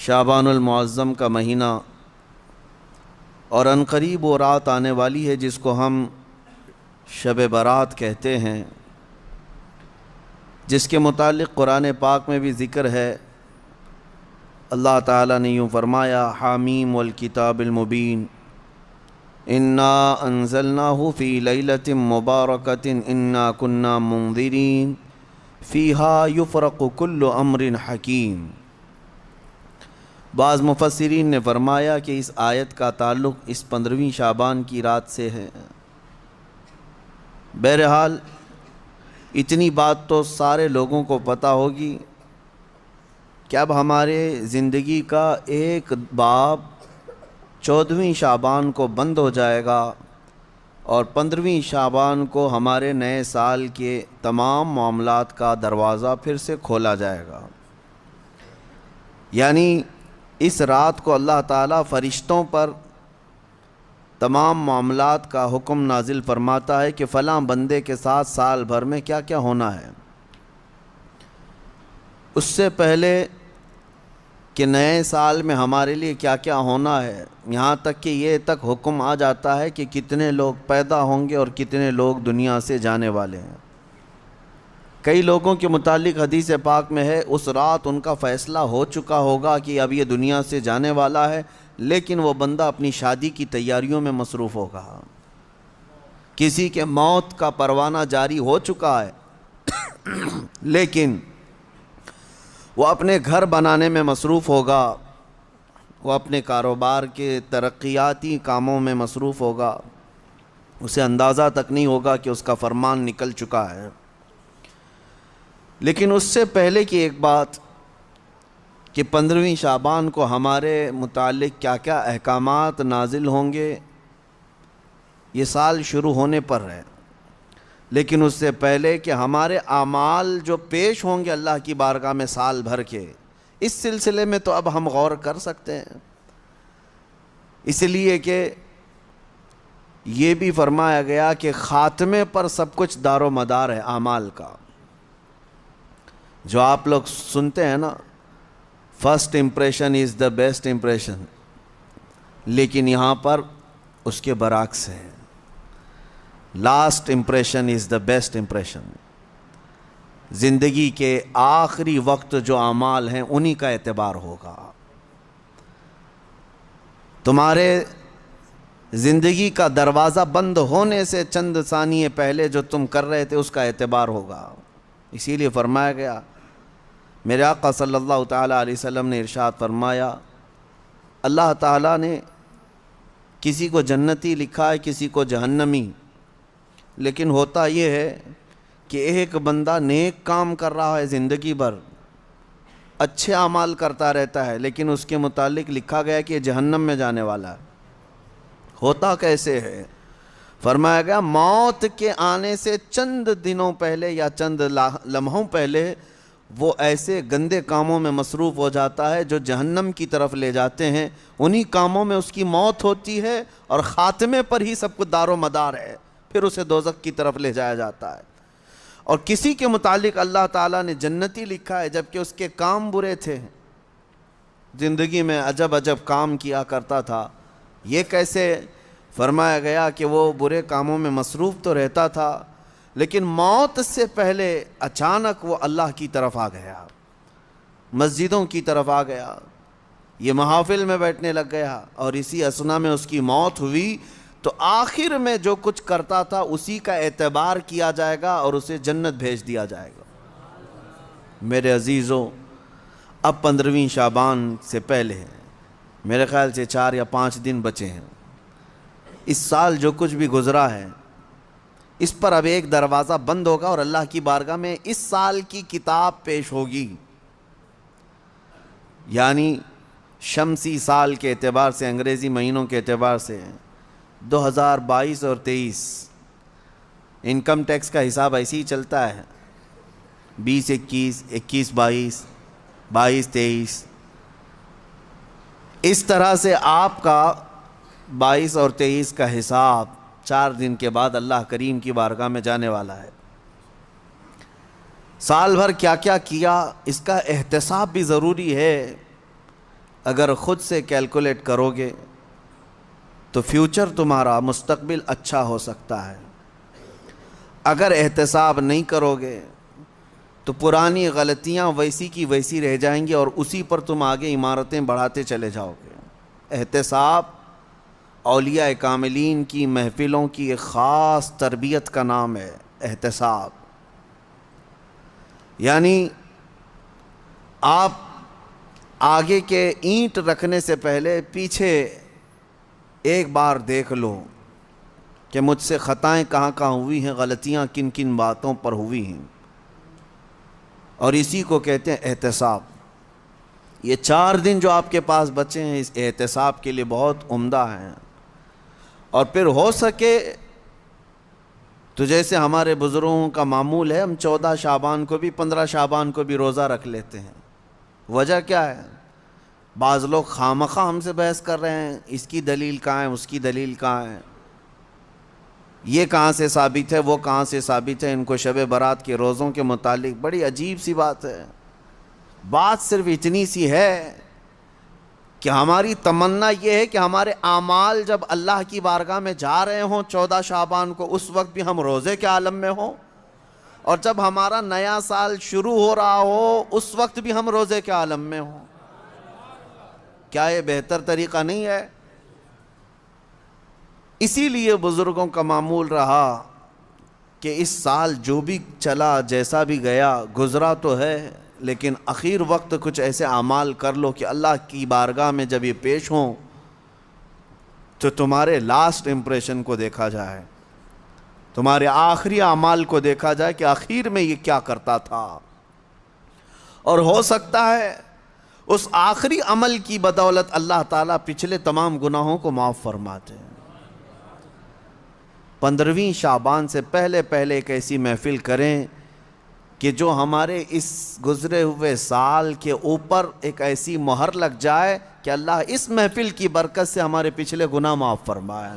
شعبان المعظم کا مہینہ اور عنقریب وہ رات آنے والی ہے جس کو ہم شب برات کہتے ہیں، جس کے متعلق قرآن پاک میں بھی ذکر ہے۔ اللہ تعالیٰ نے یوں فرمایا: حامیم والکتاب المبین انا انزلناہ فی لیلۃ مبارکۃ انا کنا منذرین فیہا یفرق کل امر حکیم۔ بعض مفسرین نے فرمایا کہ اس آیت کا تعلق اس 15ویں شعبان کی رات سے ہے۔ بہرحال اتنی بات تو سارے لوگوں کو پتہ ہوگی کہ اب ہمارے زندگی کا ایک باب 14ویں شعبان کو بند ہو جائے گا اور 15ویں شعبان کو ہمارے نئے سال کے تمام معاملات کا دروازہ پھر سے کھولا جائے گا۔ یعنی اس رات کو اللہ تعالیٰ فرشتوں پر تمام معاملات کا حکم نازل فرماتا ہے کہ فلاں بندے کے ساتھ سال بھر میں کیا کیا ہونا ہے۔ اس سے پہلے کہ نئے سال میں ہمارے لیے کیا کیا ہونا ہے، یہاں تک کہ یہ تک حکم آ جاتا ہے کہ کتنے لوگ پیدا ہوں گے اور کتنے لوگ دنیا سے جانے والے ہیں۔ کئی لوگوں کے متعلق حدیث پاک میں ہے اس رات ان کا فیصلہ ہو چکا ہوگا کہ اب یہ دنیا سے جانے والا ہے، لیکن وہ بندہ اپنی شادی کی تیاریوں میں مصروف ہوگا۔ کسی کے موت کا پروانہ جاری ہو چکا ہے لیکن وہ اپنے گھر بنانے میں مصروف ہوگا، وہ اپنے کاروبار کے ترقیاتی کاموں میں مصروف ہوگا، اسے اندازہ تک نہیں ہوگا کہ اس کا فرمان نکل چکا ہے۔ لیکن اس سے پہلے کی ایک بات کہ 15ویں شعبان کو ہمارے متعلق کیا کیا احکامات نازل ہوں گے، یہ سال شروع ہونے پر ہے، لیکن اس سے پہلے کہ ہمارے اعمال جو پیش ہوں گے اللہ کی بارگاہ میں سال بھر کے، اس سلسلے میں تو اب ہم غور کر سکتے ہیں۔ اس لیے کہ یہ بھی فرمایا گیا کہ خاتمے پر سب کچھ دار و مدار ہے اعمال کا۔ جو آپ لوگ سنتے ہیں نا، first impression is the best impression, لیکن یہاں پر اس کے برعکس ہے، last impression is the best impression. زندگی کے آخری وقت جو اعمال ہیں انہی کا اعتبار ہوگا۔ تمہارے زندگی کا دروازہ بند ہونے سے چند ثانیے پہلے جو تم کر رہے تھے اس کا اعتبار ہوگا۔ اسی لیے فرمایا گیا، میرے آقا صلی اللہ تعالیٰ علیہ وسلم نے ارشاد فرمایا، اللہ تعالیٰ نے کسی کو جنتی لکھا ہے کسی کو جہنمی، لیکن ہوتا یہ ہے کہ ایک بندہ نیک کام کر رہا ہے زندگی بھر، اچھے اعمال کرتا رہتا ہے، لیکن اس کے متعلق لکھا گیا کہ یہ جہنم میں جانے والا ہے۔ ہوتا کیسے ہے؟ فرمایا گیا موت کے آنے سے چند دنوں پہلے یا چند لمحوں پہلے وہ ایسے گندے کاموں میں مصروف ہو جاتا ہے جو جہنم کی طرف لے جاتے ہیں، انہی کاموں میں اس کی موت ہوتی ہے اور خاتمے پر ہی سب کچھ دار و مدار ہے، پھر اسے دوزخ کی طرف لے جایا جاتا ہے۔ اور کسی کے متعلق اللہ تعالیٰ نے جنتی لکھا ہے جبکہ اس کے کام برے تھے، زندگی میں عجب عجب کام کیا کرتا تھا۔ یہ کیسے؟ فرمایا گیا کہ وہ برے کاموں میں مصروف تو رہتا تھا، لیکن موت سے پہلے اچانک وہ اللہ کی طرف آ گیا، مسجدوں کی طرف آ گیا، یہ محافل میں بیٹھنے لگ گیا، اور اسی اثنا میں اس کی موت ہوئی تو آخر میں جو کچھ کرتا تھا اسی کا اعتبار کیا جائے گا اور اسے جنت بھیج دیا جائے گا۔ میرے عزیزوں، اب 15ویں شعبان سے پہلے ہیں، میرے خیال سے 4 یا 5 دن بچے ہیں۔ اس سال جو کچھ بھی گزرا ہے اس پر اب ایک دروازہ بند ہوگا اور اللہ کی بارگاہ میں اس سال کی کتاب پیش ہوگی۔ یعنی شمسی سال کے اعتبار سے، انگریزی مہینوں کے اعتبار سے 2022 اور 23 انکم ٹیکس کا حساب ایسے ہی چلتا ہے، 20-21، 21-22، 22-23، اس طرح سے آپ کا 22 اور 23 کا حساب 4 دن کے بعد اللہ کریم کی بارگاہ میں جانے والا ہے۔ سال بھر کیا کیا کیا اس کا احتساب بھی ضروری ہے۔ اگر خود سے کیلکولیٹ کرو گے تو فیوچر تمہارا مستقبل اچھا ہو سکتا ہے. اگر احتساب نہیں کرو گے تو پرانی غلطیاں ویسی کی ویسی رہ جائیں گی اور اسی پر تم آگے عمارتیں بڑھاتے چلے جاؤ گے. احتساب اولیاء کاملین کی محفلوں کی ایک خاص تربیت کا نام ہے. احتساب یعنی آپ آگے کے اینٹ رکھنے سے پہلے پیچھے ایک بار دیکھ لو کہ مجھ سے خطائیں کہاں کہاں ہوئی ہیں، غلطیاں کن کن باتوں پر ہوئی ہیں، اور اسی کو کہتے ہیں احتساب. یہ 4 دن جو آپ کے پاس بچے ہیں اس احتساب کے لیے بہت عمدہ ہیں. اور پھر ہو سکے تو جیسے ہمارے بزرگوں کا معمول ہے، ہم 14 شعبان کو بھی 15 شعبان کو بھی روزہ رکھ لیتے ہیں. وجہ کیا ہے؟ بعض لوگ خامخواہ ہم سے بحث کر رہے ہیں، اس کی دلیل کہاں ہے، اس کی دلیل کہاں ہے، یہ کہاں سے ثابت ہے، وہ کہاں سے ثابت ہے. ان کو شب برات کے روزوں کے متعلق بڑی عجیب سی بات ہے. بات صرف اتنی سی ہے کہ ہماری تمنا یہ ہے کہ ہمارے اعمال جب اللہ کی بارگاہ میں جا رہے ہوں 14 شعبان کو، اس وقت بھی ہم روزے کے عالم میں ہوں، اور جب ہمارا نیا سال شروع ہو رہا ہو اس وقت بھی ہم روزے کے عالم میں ہوں. کیا یہ بہتر طریقہ نہیں ہے؟ اسی لیے بزرگوں کا معمول رہا کہ اس سال جو بھی چلا، جیسا بھی گیا، گزرا تو ہے، لیکن اخیر وقت کچھ ایسے اعمال کر لو کہ اللہ کی بارگاہ میں جب یہ پیش ہوں تو تمہارے لاسٹ امپریشن کو دیکھا جائے، تمہارے آخری اعمال کو دیکھا جائے کہ آخر میں یہ کیا کرتا تھا. اور ہو سکتا ہے اس آخری عمل کی بدولت اللہ تعالیٰ پچھلے تمام گناہوں کو معاف فرماتے ہیں. 15ویں شعبان سے پہلے ایک ایسی محفل کریں کہ جو ہمارے اس گزرے ہوئے سال کے اوپر ایک ایسی مہر لگ جائے کہ اللہ اس محفل کی برکت سے ہمارے پچھلے گناہ معاف فرمائے.